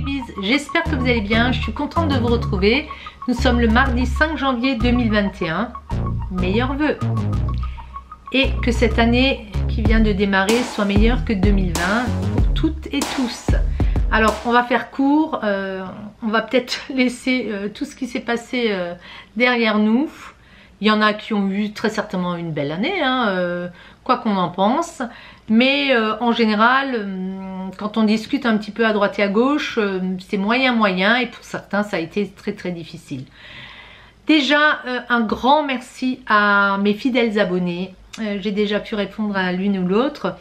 bises, j'espère que vous allez bien, je suis contente de vous retrouver. Nous sommes le mardi 5 janvier 2021, meilleurs vœux. Et que cette année qui vient de démarrer soit meilleure que 2020 pour toutes et tous. Alors on va faire court, on va peut-être laisser tout ce qui s'est passé derrière nous. Il y en a qui ont eu très certainement une belle année, hein, quoi qu'on en pense. Mais en général, quand on discute un petit peu à droite et à gauche, c'est moyen et pour certains ça a été très difficile. Déjà un grand merci à mes fidèles abonnés, j'ai déjà pu répondre à l'une ou l'autre.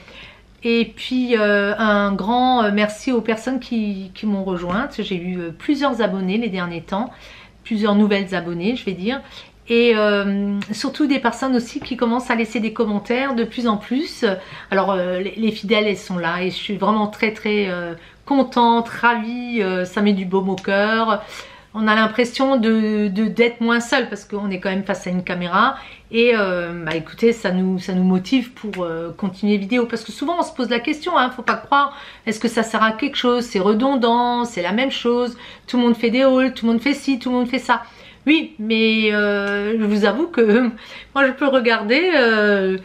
Et puis un grand merci aux personnes qui m'ont rejointe. J'ai eu plusieurs abonnés les derniers temps, plusieurs nouvelles abonnées je vais dire. Et surtout des personnes aussi qui commencent à laisser des commentaires de plus en plus. Alors les fidèles elles sont là et je suis vraiment très contente, ravie, ça met du baume au cœur. On a l'impression d'être moins seul parce qu'on est quand même face à une caméra. Et bah écoutez, ça nous motive pour continuer les vidéos. Parce que souvent on se pose la question, hein, faut pas croire, est-ce que ça sert à quelque chose? C'est redondant, c'est la même chose, tout le monde fait des hauls, tout le monde fait ci, tout le monde fait ça. Oui, mais je vous avoue que moi je peux regarder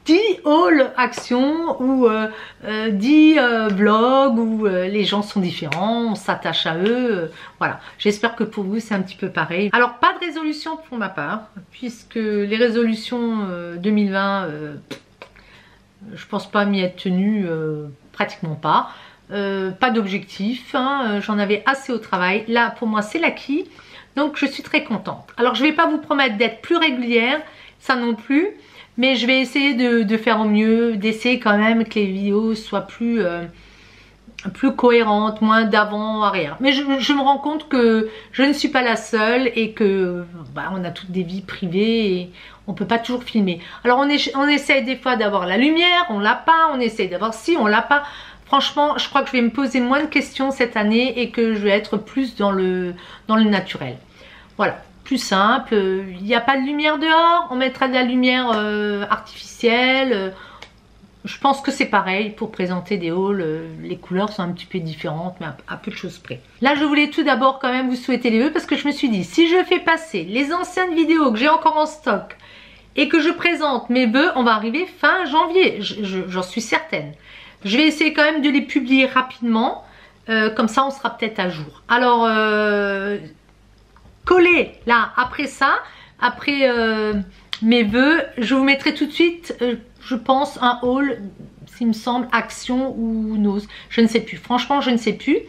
10 hauls actions ou 10 vlogs où les gens sont différents, on s'attache à eux, voilà. J'espère que pour vous c'est un petit peu pareil. Alors pas de résolution pour ma part, puisque les résolutions 2020, je pense pas m'y être tenue, pratiquement pas. Pas d'objectif, hein, j'en avais assez au travail. Là pour moi c'est l'acquis. Donc je suis très contente. Alors je ne vais pas vous promettre d'être plus régulière, ça non plus. Mais je vais essayer de faire au mieux, d'essayer quand même que les vidéos soient plus cohérentes, moins d'avant-arrière. Mais je me rends compte que je ne suis pas la seule et que bah, on a toutes des vies privées et on ne peut pas toujours filmer. Alors on essaye des fois d'avoir la lumière, on l'a pas, on essaye d'avoir ci, on l'a pas. Franchement, je crois que je vais me poser moins de questions cette année et que je vais être plus dans le naturel. Voilà, plus simple. Il n'y a pas de lumière dehors, on mettra de la lumière artificielle. Je pense que c'est pareil pour présenter des hauls. Les couleurs sont un petit peu différentes, mais à peu de choses près. Là, je voulais tout d'abord quand même vous souhaiter les vœux parce que je me suis dit, si je fais passer les anciennes vidéos que j'ai encore en stock et que je présente mes vœux, on va arriver fin janvier. J'en suis certaine. Je vais essayer quand même de les publier rapidement, comme ça on sera peut-être à jour. Alors, collez là, après ça, après mes vœux, je vous mettrai tout de suite, je pense, un haul, s'il me semble, action ou nose. Je ne sais plus, franchement je ne sais plus.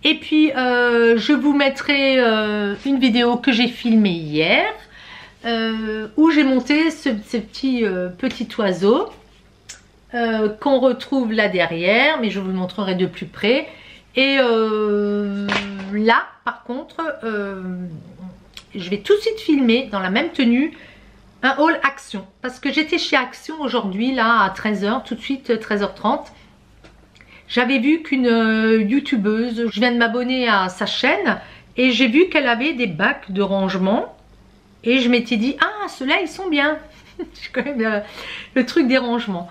Et puis je vous mettrai une vidéo que j'ai filmée hier, où j'ai monté ce petit oiseau. Qu'on retrouve là derrière, mais je vous le montrerai de plus près. Et là par contre je vais tout de suite filmer dans la même tenue un haul Action, parce que j'étais chez Action aujourd'hui là à 13 h, tout de suite 13h30. J'avais vu qu'une youtubeuse, je viens de m'abonner à sa chaîne et j'ai vu qu'elle avait des bacs de rangement et je m'étais dit, ah ceux-là ils sont bien. C'est quand même le truc des rangements.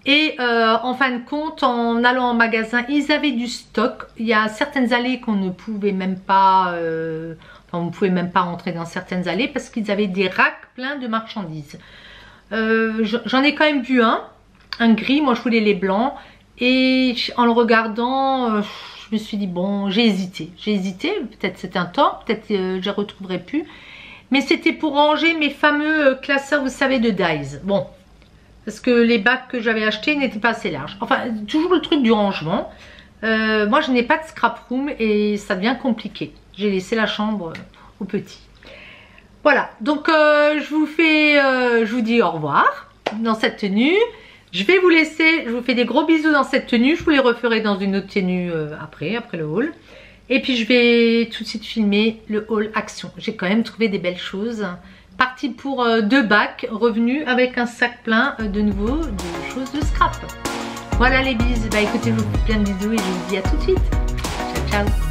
Et en fin de compte, en allant en magasin, ils avaient du stock. Il y a certaines allées qu'on ne pouvait même pas, on ne pouvait même pas rentrer dans certaines allées parce qu'ils avaient des racks pleins de marchandises. J'en ai quand même vu un gris, moi je voulais les blancs. Et en le regardant, je me suis dit bon, j'ai hésité, peut-être c'est un tort, peut-être je ne retrouverai plus. Mais c'était pour ranger mes fameux classeurs, vous savez, de Daiz. Bon. Parce que les bacs que j'avais achetés n'étaient pas assez larges. Enfin, toujours le truc du rangement. Moi, je n'ai pas de scrap room et ça devient compliqué. J'ai laissé la chambre aux petits. Voilà, donc je vous dis au revoir dans cette tenue. Je vais vous laisser, je vous fais des gros bisous dans cette tenue. Je vous les referai dans une autre tenue après le haul. Et puis, je vais tout de suite filmer le haul Action. J'ai quand même trouvé des belles choses. Parti pour 2 bacs, revenu avec un sac plein de nouveau de choses de scrap. Voilà les bises, bah écoutez, je vous fais plein de bisous et je vous dis à tout de suite. Ciao ciao.